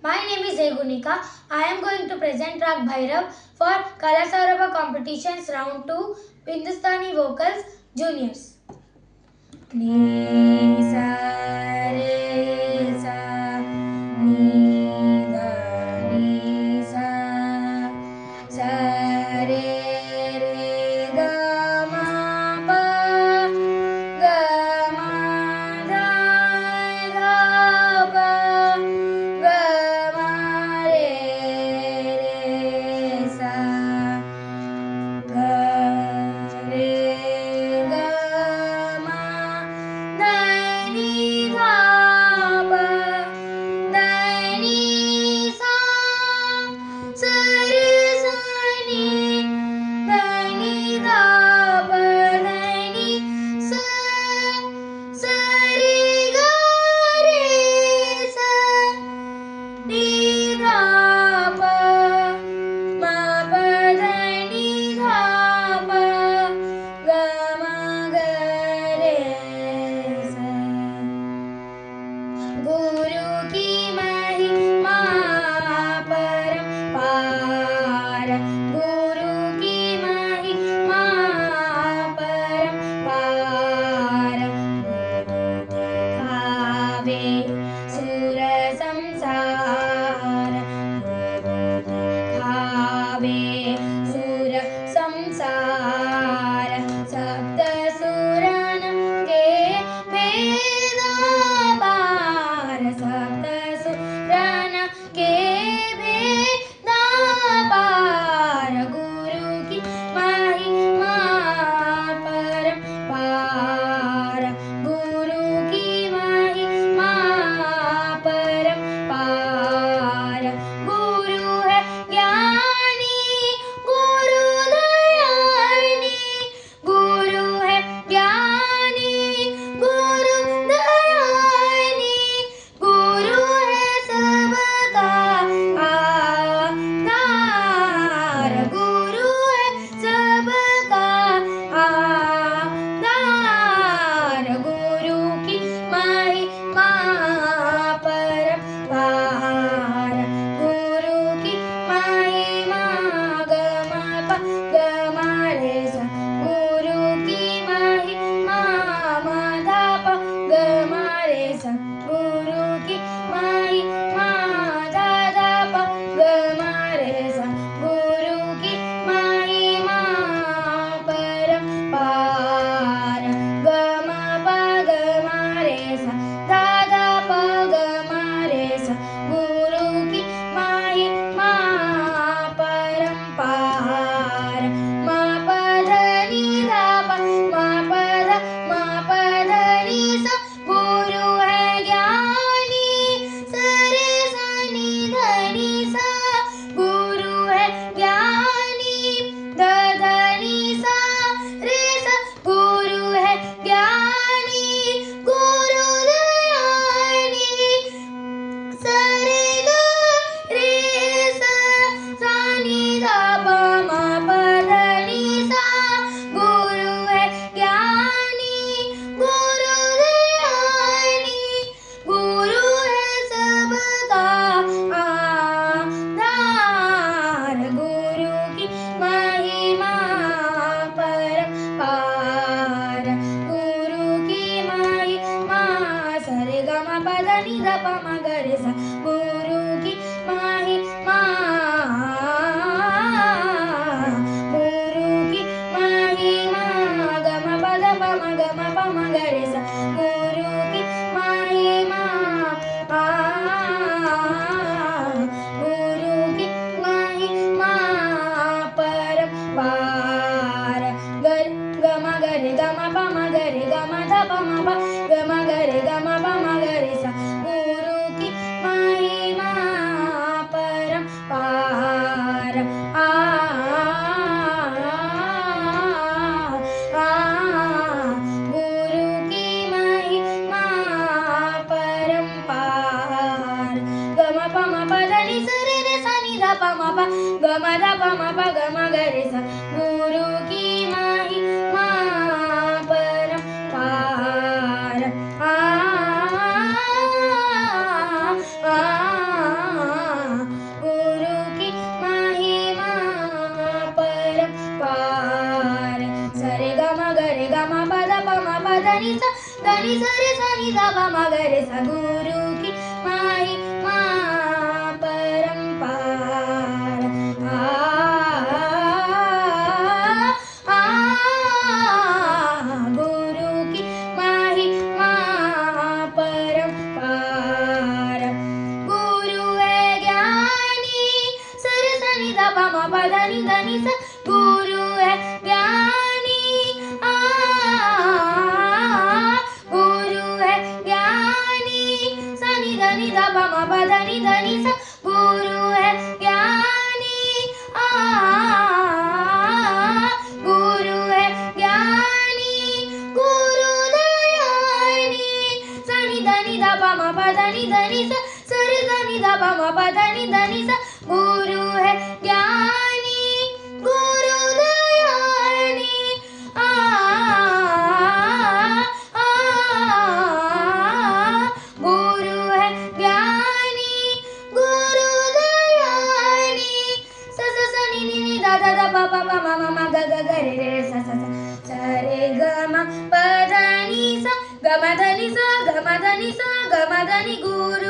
My name is Egunika. I am going to present Rag Bhairav for Kala Saurabha competitions round 2 Hindustani vocals juniors. Ni sa re sa ni da ni sa sa re re ga ma pa ga ma da da pa ga ma re re sa ga re ga ma da ni da pa da ni sa sa re sa ni da ni da pa da ni sa sa re ga re sa ni da pa ma pa da ni da pa ga ma ga re sa गुरु की महिमा परंपार गुरु की महिमा परंपार गुरु दिखावे सुर संसार गुरु दिखावे सुर संसार सप्त सुरन के भेद पार सप्त सुरन के भेद पार गुरु की महिमा परंपार गुरु की महिमा परंपार गुरु है ज्ञानी गुरु दयानी गुरु है ज्ञानी गुरु दयानी गुरु है सबका आधार गुरु है सबका आधार गुरु की महिमा परंपार गुरु की महिमा ग म रे सा गुरु की महिमा म धा प ग म रे सा गुरु की महिमा धा धा प ग म रे सा गुरु की महिमा परंपार ग म प ग म रे सा धा धा प ग म रे सा गुरु की महिमा परंपार म प ध नि धा प म प ध नि सा गुरु है ज्ञानी स रे सा नि ध नि सा गुरु है ज्ञानी ध ध नि सा रे सा गुरु है ज्ञानी गुरु दयानी स रे ग रे सा सा नि धा प म प ध नि सा गुरु है ज्ञानी गुरु दयानी गुरु है सबका आधार गुरु की महिमा परंपार गुरु की महिमा स रे ग म प ध नि ध प म ग रे सा गुरु की महिमा गुरु की महिमा ग म प ध प म ग म प म ग रे सा गुरु की महिमा गुरु की महिमा परंपार ग म ग रे ग म प म ग रे ग म ध प म प ग म ग रे ग म प म ग रे सा गुरु की महिमा परंपार गुरु की महिमा परंपार ग म प म प ध नि सा रे रे सा नि धा प म प ग म ध प म प ग म ग रे सा गुरु की महिमा परंपार धनी सा रे सा नि धा पा मा ग रे सा गुरु की महिमा परंपार गुरु की महिमा परंपार गुरु है ज्ञानी सर सा नि धा पा मा पा धा नि सा गुरु है ज्ञानी गुरु है ज्ञानी सा नि धा पा मा पा धा नि सा गुरु है ज्ञानी गुरु है ज्ञानी गुरु दयानी सा नि धा पा मा पा धा नि सा सर सा नि धा पा मा पा धा नि सा गुरु है ज्ञानी गुरु दयानी गुरु है ज्ञानी गुरु दयानी सा सा सा नि धा धा धा पा पा मा मा मा ग ग ग रे रे सा सा सा रे ग म प ध नि सा ग म ध नि सा ग म ध नि सा ग म ध नि गुरु